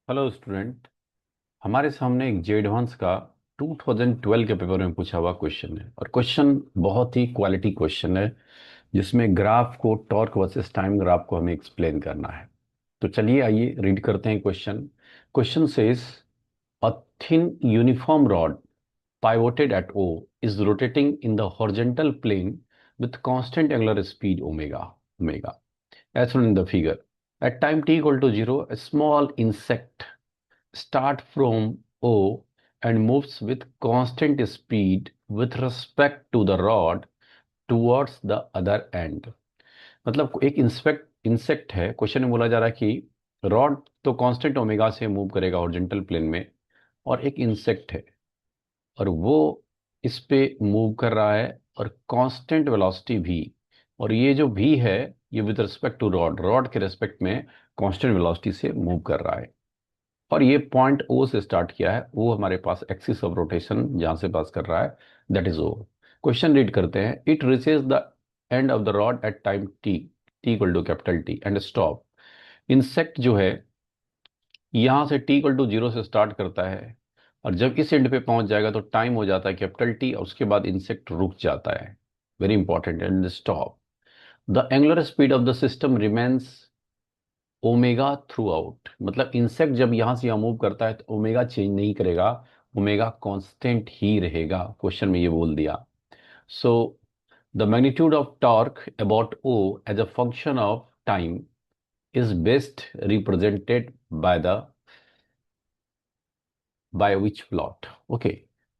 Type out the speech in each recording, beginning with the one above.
Hello student. हमारे सामने एक जे एडवांस का 2012 के पेपर में पूछा हुआ क्वेश्चन है और क्वेश्चन बहुत ही क्वालिटी क्वेश्चन है जिसमें ग्राफ को टॉर्क वर्सेस टाइम ग्राफ को हमें एक्सप्लेन करना है। तो चलिए आइए रीड करते हैं question. Question says a thin uniform rod pivoted at O is rotating in the horizontal plane with constant angular speed omega as shown in the figure. At time t equal to 0, a small insect start from O and moves with constant speed with respect to the rod towards the other end। मतलब एक insect है। Question में बोला जा रहा है कि rod तो कांस्टेंट ओमेगा से मूव करेगा हॉरिजॉन्टल प्लेन में, और एक इंसेक्ट है और वो इस पे मूव कर रहा है और कांस्टेंट वेलोसिटी भी। और ये जो भी है ये with respect to rod, rod के रिस्पेक्ट में कांस्टेंट वेलोसिटी से मूव कर रहा है। और ये पॉइंट ओ से स्टार्ट किया है, वो हमारे पास एक्सिस ऑफ रोटेशन जहां से पास कर रहा है, that is O. Question read करते हैं। It reaches the end of the rod at time T, T equal to capital T and stop. Insect जो है यहां से टी इक्वल टू जीरो से स्टार्ट करता है और जब इस एंड पे पहुंच जाएगा तो टाइम हो जाता है कैपिटल टी और उसके बाद इंसेक्ट रुक जाता है। Very important, and stop. The angular speed of the system remains omega through out. मतलब इंसेक्ट जब यहां से यहां मूव करता है तो ओमेगा चेंज नहीं करेगा, ओमेगा कांस्टेंट ही रहेगा। क्वेश्चन में ये बोल दिया। So the magnitude of torque about O as a function of time is best represented by which plot. Okay,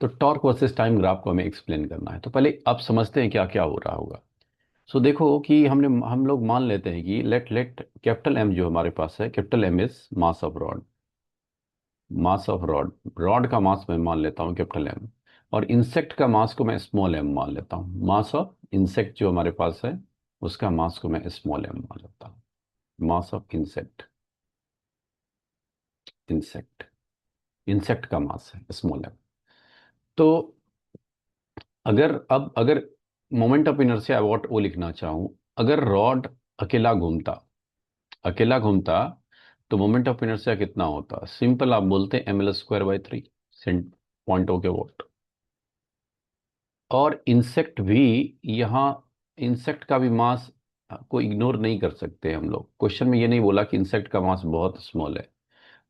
तो टॉर्क वर्सेस टाइम ग्राफ को हमें एक्सप्लेन करना है। तो पहले आप समझते हैं क्या क्या हो रहा होगा। सो देखो कि हम लोग मान लेते हैं कि लेट लेट कैपिटल एम जो हमारे पास है, capital M is mass of rod. Mass of rod, rod का मास मैं मान लेता हूँ कैपिटल एम, और इंसेक्ट का मास को मैं स्मॉल एम मान लेता हूँ। मास ऑफ इंसेक्ट जो हमारे पास है उसका मास को मैं स्मॉल एम मान लेता हूँ। Mass of insect, insect insect का मास है स्मॉल एम। तो अगर मोमेंट ऑफ इनर्शिया अबाउट ओ लिखना चाहूं, अगर रॉड अकेला घूमता, अकेला घूमता तो मोमेंट ऑफ इनर्शिया कितना होता? सिंपल, आप बोलते M L square by three सेंट पॉइंट ओ के वोट। और इंसेक्ट भी यहाँ, इंसेक्ट का भी मास को इग्नोर नहीं कर सकते हम लोग। क्वेश्चन में ये नहीं बोला कि इंसेक्ट का मास बहुत स्मॉल है,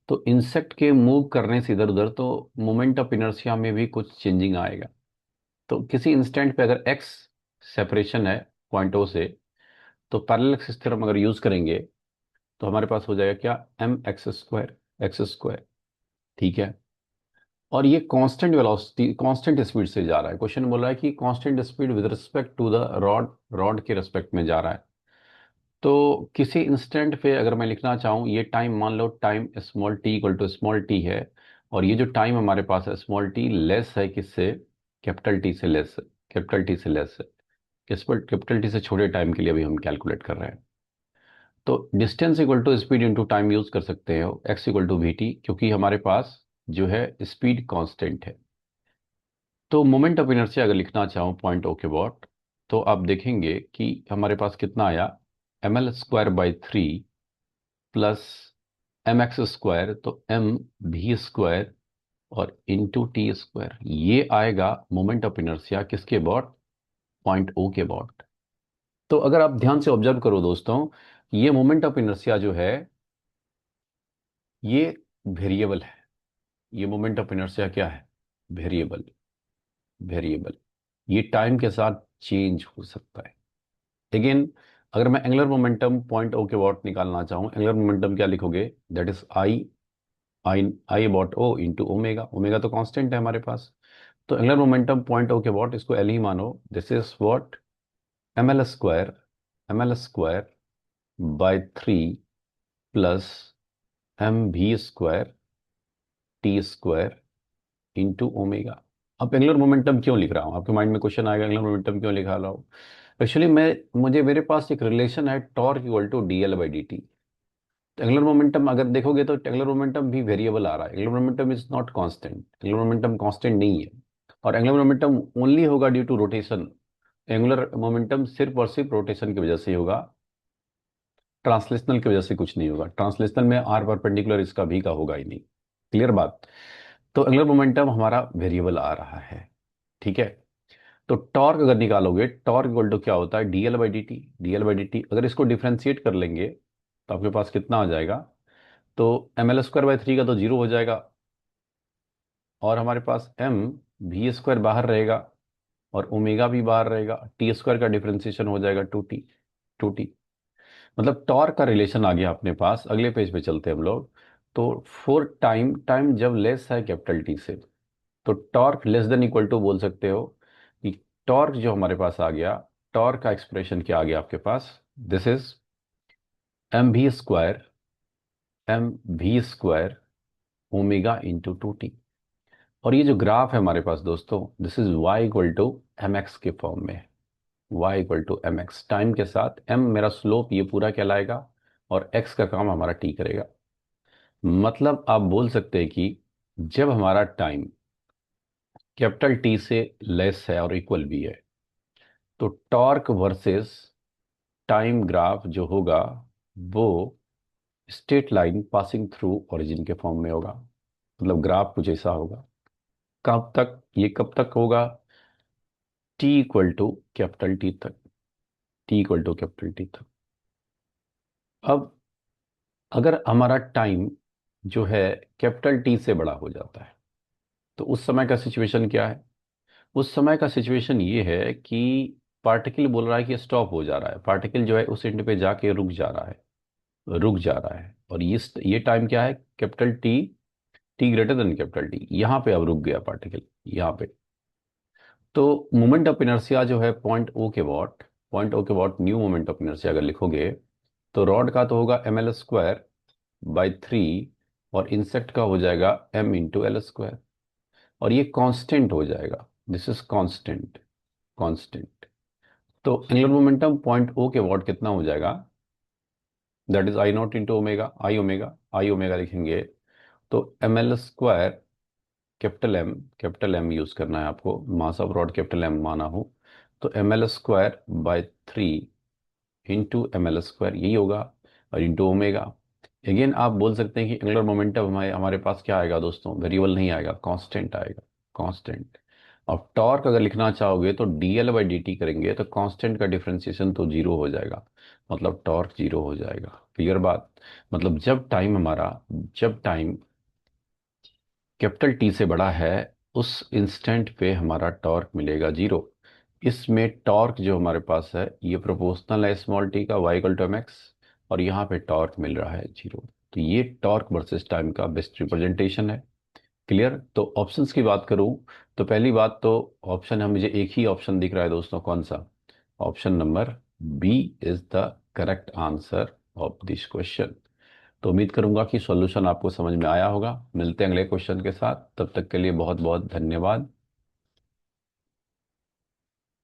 तो इंसेक्ट के मूव करने से इधर उधर तो मोमेंट ऑफ इनर्शिया में भी कुछ चेंजिंग आएगा। तो किसी इंस्टेंट पे अगर एक्स सेपरेशन है पॉइंट ओ से, तो पैरेलल थ्योरम अगर यूज करेंगे तो हमारे पास हो जाएगा क्या, M X square, X square. ठीक है। और ये कांस्टेंट वेलोसिटी कांस्टेंट स्पीड से जा रहा है। क्वेश्चन बोल रहा है कि constant speed with respect to the rod, rod के रिस्पेक्ट में जा रहा है। तो किसी इंस्टेंट पे अगर मैं लिखना चाहूँ, ये टाइम मान लो time small t equal to small t है, और ये जो टाइम हमारे पास है स्मॉल टी लेस है किससे, कैपिटल टी से लेस है, कैपिटल टी से लेस है। कैपिटल टी से छोटे टाइम के लिए अभी हम कैलकुलेट कर रहे हैं। तो distance equal to speed into time use कर सकते हो, X equal to V T, क्योंकि हमारे पास जो है स्पीड कांस्टेंट है। तो मोमेंट ऑफ इनर्शिया अगर लिखना चाहूँ पॉइंट ओ के वॉट, तो आप देखेंगे कि हमारे पास कितना आया, M L square by three plus M X square, तो एम भी स्क्वायर और इंटू टी स्क्वायर। ये आएगा मोमेंट ऑफ इनर्शिया किसके अबाउट, पॉइंट ओ के अबाउट। तो अगर आप ध्यान से ऑब्जर्व करो दोस्तों, ये मोमेंट ऑफ इनर्शिया जो है ये वेरिएबल है। ये मोमेंट ऑफ इनर्शिया क्या है, वेरिएबल, वेरिएबल। ये टाइम के साथ चेंज हो सकता है। अगेन, अगर मैं एंगुलर मोमेंटम पॉइंट ओ के अबाउट निकालना चाहूँ, एंगुलर मोमेंटम क्या लिखोगे, that is I, I about O into omega. Omega तो कांस्टेंट है हमारे पास। तो एंगुलर मोमेंटम पॉइंट ओ के अबाउट, इसको एल ही मानो। This is what, m L square, m L square by three plus m भी square t square into omega. अब एंगुलर मोमेंटम क्यों लिख रहा हूँ, आपके माइंड में क्वेश्चन आएगा एंगुलर मोमेंटम क्यों लिखा रहा हूँ। एक्चुअली मेरे पास एक रिलेशन है torque equal to D L by D T. तो एंगुलर मोमेंटम अगर देखोगे तो एंगुलर मोमेंटम भी वेरिएबल आ रहा है। Angular momentum is not constant, angular momentum constant नहीं है। और एंगुलर मोमेंटम ओनली होगा due to rotation. Angular momentum सिर्फ और सिर्फ रोटेशन की वजह से होगा। ट्रांसलेशनल की वजह से कुछ नहीं होगा, ट्रांसलेशनल में आर परपेंडिकुलर इसका भी का होगा ही नहीं। क्लियर बात। तो एंगुलर मोमेंटम हमारा वेरिएबल आ रहा है, ठीक है। तो टॉर्क अगर निकालोगे, टॉर्क इक्वल टू क्या होता है, DL by D T. DL by D T अगर इसको डिफ्रेंशिएट कर लेंगे तो आपके पास कितना आ जाएगा, तो M L square by three का तो जीरो हो जाएगा, और हमारे पास एम वी स्क्वायर बाहर रहेगा और ओमेगा भी बाहर रहेगा, टी स्क्वायर का डिफ्रेंसिएशन हो जाएगा टू टी। टू टी मतलब टॉर्क का रिलेशन आ गया अपने पास। अगले पेज पे चलते हैं हम लोग। तो फोर टाइम, टाइम जब लेस है कैपिटल टी से, तो torque less than equal to बोल सकते हो कि टॉर्क जो हमारे पास आ गया, टॉर्क का एक्सप्रेशन क्या आ गया आपके पास, this is M V square, M V square omega into two T. और ये जो ग्राफ है हमारे पास दोस्तों, this is Y equal to M X के फॉर्म में। Y equal to M X, time के साथ एम मेरा स्लोप ये पूरा कहलाएगा और एक्स का काम हमारा टी करेगा। मतलब आप बोल सकते हैं कि जब हमारा टाइम कैपिटल टी से लेस है और इक्वल भी है, तो टॉर्क वर्सेस टाइम ग्राफ जो होगा वो straight line passing through origin के फॉर्म में होगा। मतलब ग्राफ कुछ ऐसा होगा। कब तक, ये कब तक होगा, T equal to capital T तक, T equal to capital T तक। अब अगर हमारा टाइम जो है कैपिटल टी से बड़ा हो जाता है, तो उस समय का सिचुएशन क्या है, उस समय का सिचुएशन ये है कि पार्टिकल बोल रहा है कि स्टॉप हो जा रहा है, पार्टिकल जो है उस एंड पे जाके रुक जा रहा है, रुक जा रहा है। और ये टाइम क्या है, capital T, T greater than capital T, यहाँ पे अब रुक गया पार्टिकल, यहाँ पे। तो मोमेंट ऑफ इनर्शिया जो है पॉइंट ओ के वॉट, पॉइंट ओ के what new moment of inertia अगर लिखोगे, तो रॉड का तो होगा M L square by three, और इंसेक्ट का हो जाएगा एम इंटू एल स्क्वायर, और ये कांस्टेंट हो जाएगा, दिस इज कांस्टेंट, कांस्टेंट। तो एंगुलर मोमेंटम पॉइंट ओ के वॉट कितना हो जाएगा, that is I not into omega, I omega, I omega लिखेंगे तो M L square, capital M use करना है आपको, mass of rod capital M माना हो, तो M L square by three into M L square यही होगा, और इंटू ओमेगा। अगेन आप बोल सकते हैं कि एंगुलर मोमेंटम हमारे हमारे पास क्या आएगा दोस्तों, वेरिएबल नहीं आएगा, कांस्टेंट आएगा, कांस्टेंट। और टॉर्क अगर लिखना चाहोगे तो D L by D T करेंगे तो कांस्टेंट का डिफरेंशिएशन तो जीरो हो जाएगा, मतलब टॉर्क जीरो हो जाएगा। क्लियर बात। मतलब जब टाइम हमारा, जब टाइम कैपिटल टी से बड़ा है, उस इंस्टेंट पे हमारा टॉर्क मिलेगा जीरो। इसमें टॉर्क जो हमारे पास है ये प्रोपोर्शनल है स्मॉल टी का, Y equal to M X, और यहाँ पे टॉर्क मिल रहा है जीरो। तो ये टॉर्क वर्सेस टाइम का बेस्ट रिप्रेजेंटेशन है। क्लियर। तो ऑप्शंस की बात करूं, तो पहली बात तो ऑप्शन है, मुझे एक ही ऑप्शन दिख रहा है दोस्तों, कौन सा, option number B is the correct answer of this question. तो उम्मीद करूंगा कि सॉल्यूशन आपको समझ में आया होगा। मिलते हैं अगले क्वेश्चन के साथ, तब तक के लिए बहुत बहुत धन्यवाद।